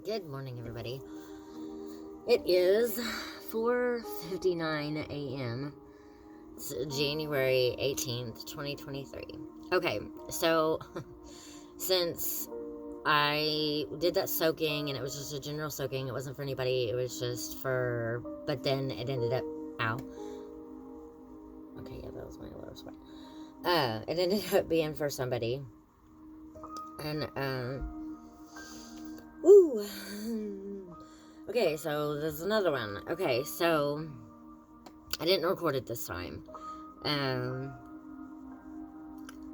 Good morning, everybody. It is 4:59 a.m. It's January 18th, 2023. Okay, so since I did that soaking and it was just a general soaking, it wasn't for anybody, it was just for, but then it ended up, ow. Okay, yeah, that was my lower spot. It ended up being for somebody. And, ooh. Okay, so there's another one. Okay, so I didn't record it this time.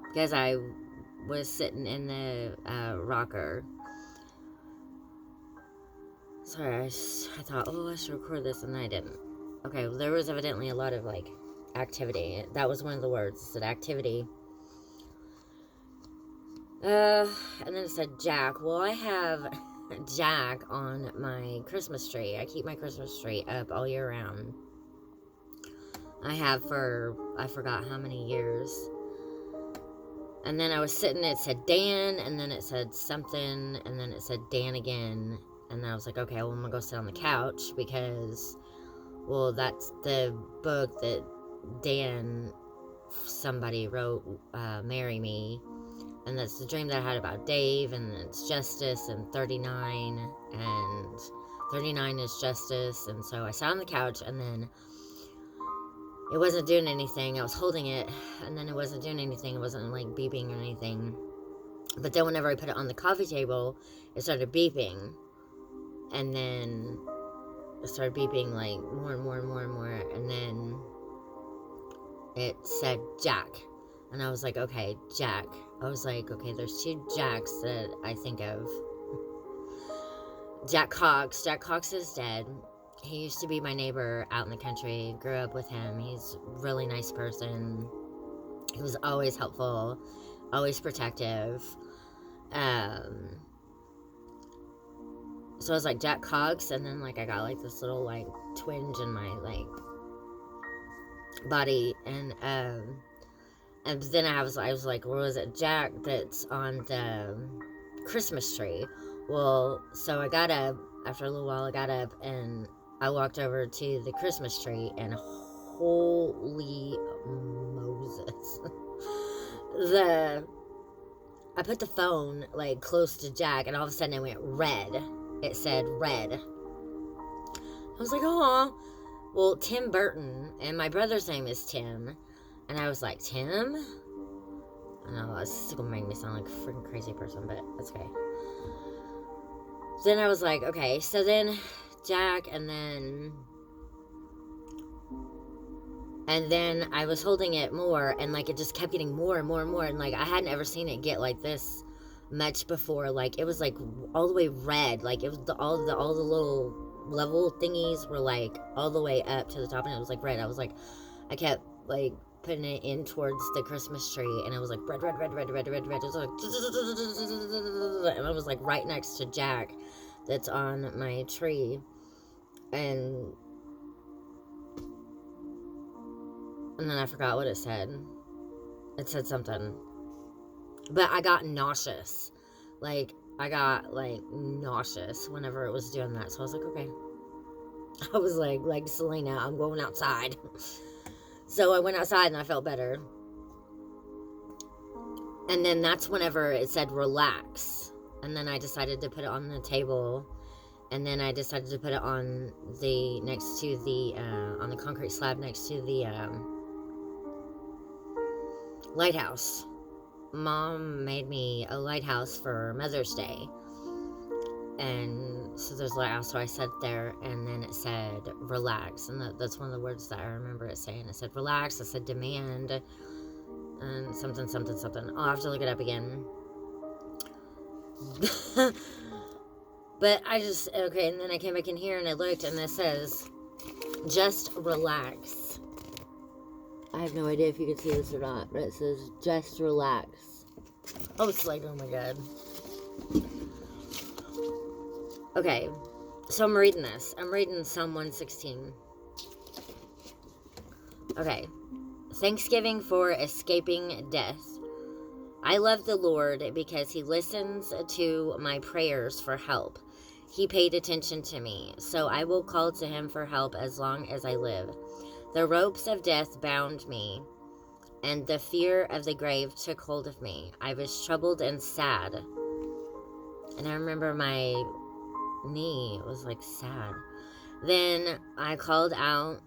Because I was sitting in the rocker. Sorry, I thought, I should record this, and I didn't. Okay, well, there was evidently a lot of, activity. That was one of the words. It said activity. And then it said Jack. Well, I have Jack on my Christmas tree. I keep my Christmas tree up all year round. I have for, I forgot how many years. And then I was sitting, it said Dan, and then it said something, and then it said Dan again. And then I was like, okay, well, I'm going to go sit on the couch because, well, that's the book that Dan, somebody wrote, Marry Me. And that's the dream that I had about Dave, and it's justice, and 39, and 39 is justice. And so I sat on the couch, and then it wasn't doing anything. I was holding it, and then it wasn't doing anything. It wasn't, beeping or anything. But then whenever I put it on the coffee table, it started beeping. And then it started beeping, more and more and more and more. And then it said Jack. And I was like, okay, Jack. I was like, okay, there's two Jacks that I think of. Jack Cox. Jack Cox is dead. He used to be my neighbor out in the country. Grew up with him. He's a really nice person. He was always helpful, always protective. So I was like, Jack Cox, and then, I got, this little, twinge in my, body, and then I was like, what was it, Jack, that's on the Christmas tree? Well, so I got up, after a little while, I got up, and I walked over to the Christmas tree, and holy Moses. I put the phone, close to Jack, and all of a sudden it went red. It said red. I was like, oh. Well, Tim Burton, and my brother's name is Tim, and I was like, Tim? I know, it's still gonna make me sound like a freaking crazy person, but that's okay. Then I was like, okay, so then Jack, and then I was holding it more, and, it just kept getting more and more and more, and, I hadn't ever seen it get like this much before. It was, all the way red. It was all the little level thingies were, all the way up to the top, and it was, red. I was like, I kept, putting it in towards the Christmas tree, and it was, red, red, red, red, red, red, red. It was, and I was, right next to Jack that's on my tree, and then I forgot what it said. It said something. But I got nauseous. I got, nauseous whenever it was doing that. So I was like, okay. I was like Selena, I'm going outside. So I went outside and I felt better. And then that's whenever it said relax. And then I decided to put it on the table. And then I decided to put it on the, next to the, on the concrete slab next to the, lighthouse. Mom made me a lighthouse for Mother's Day. And so there's a lighthouse, so I sat there, and then it said relax. And that's one of the words that I remember it saying. It said relax, it said demand, and something, something, something. I'll have to look it up again. But I just, okay, and then I came back in here and I looked, and it says just relax. I have no idea if you can see this or not, but it says just relax. Oh, it's oh my god. Okay, so I'm reading this. I'm reading Psalm 116. Okay. Thanksgiving for escaping death. I love the Lord because he listens to my prayers for help. He paid attention to me, so I will call to him for help as long as I live. The ropes of death bound me, and the fear of the grave took hold of me. I was troubled and sad. And I remember my knee was like sad. Then I called out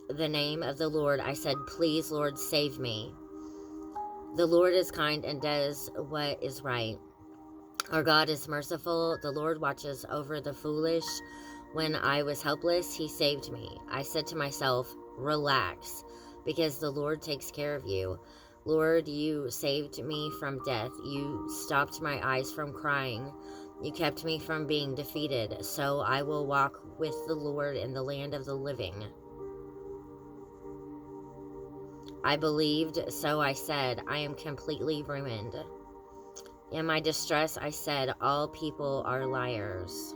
the name of the Lord. I said, please, Lord, save me. The Lord is kind and does what is right. Our God is merciful. The Lord watches over the foolish. When I was helpless, he saved me. I said to myself, relax, because the Lord takes care of you. Lord, you saved me from death. You stopped my eyes from crying. You kept me from being defeated. So I will walk with the Lord in the land of the living. I believed, so I said, I am completely ruined. In my distress, I said, all people are liars.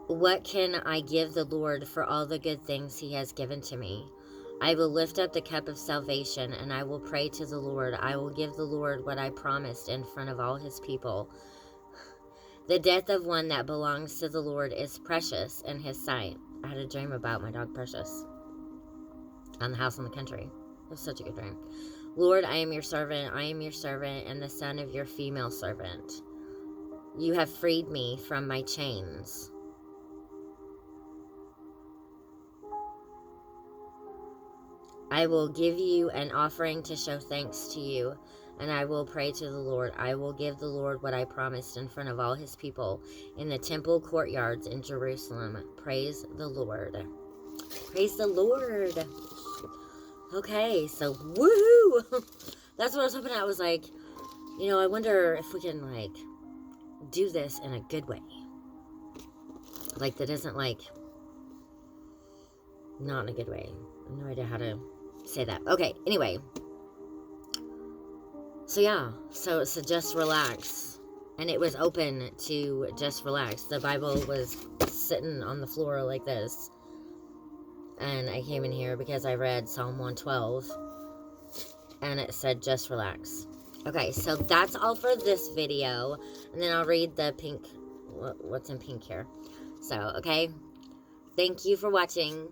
What can I give the Lord for all the good things he has given to me? I will lift up the cup of salvation, and I will pray to the Lord. I will give the Lord what I promised in front of all his people. The death of one that belongs to the Lord is precious in his sight. I had a dream about my dog Precious on the house in the country. It was such a good dream. Lord, I am your servant. I am your servant and the son of your female servant. You have freed me from my chains. I will give you an offering to show thanks to you, and I will pray to the Lord. I will give the Lord what I promised in front of all his people in the temple courtyards in Jerusalem. Praise the Lord. Praise the Lord. Okay, so woohoo! That's what I was hoping. I was like, I wonder if we can, do this in a good way. That isn't, not in a good way. I have no idea how to say that. Okay, anyway. So, yeah. So just relax. And it was open to just relax. The Bible was sitting on the floor like this. And I came in here because I read Psalm 112. And it said, just relax. Okay, so that's all for this video. And then I'll read the pink, what's in pink here. So, okay. Thank you for watching.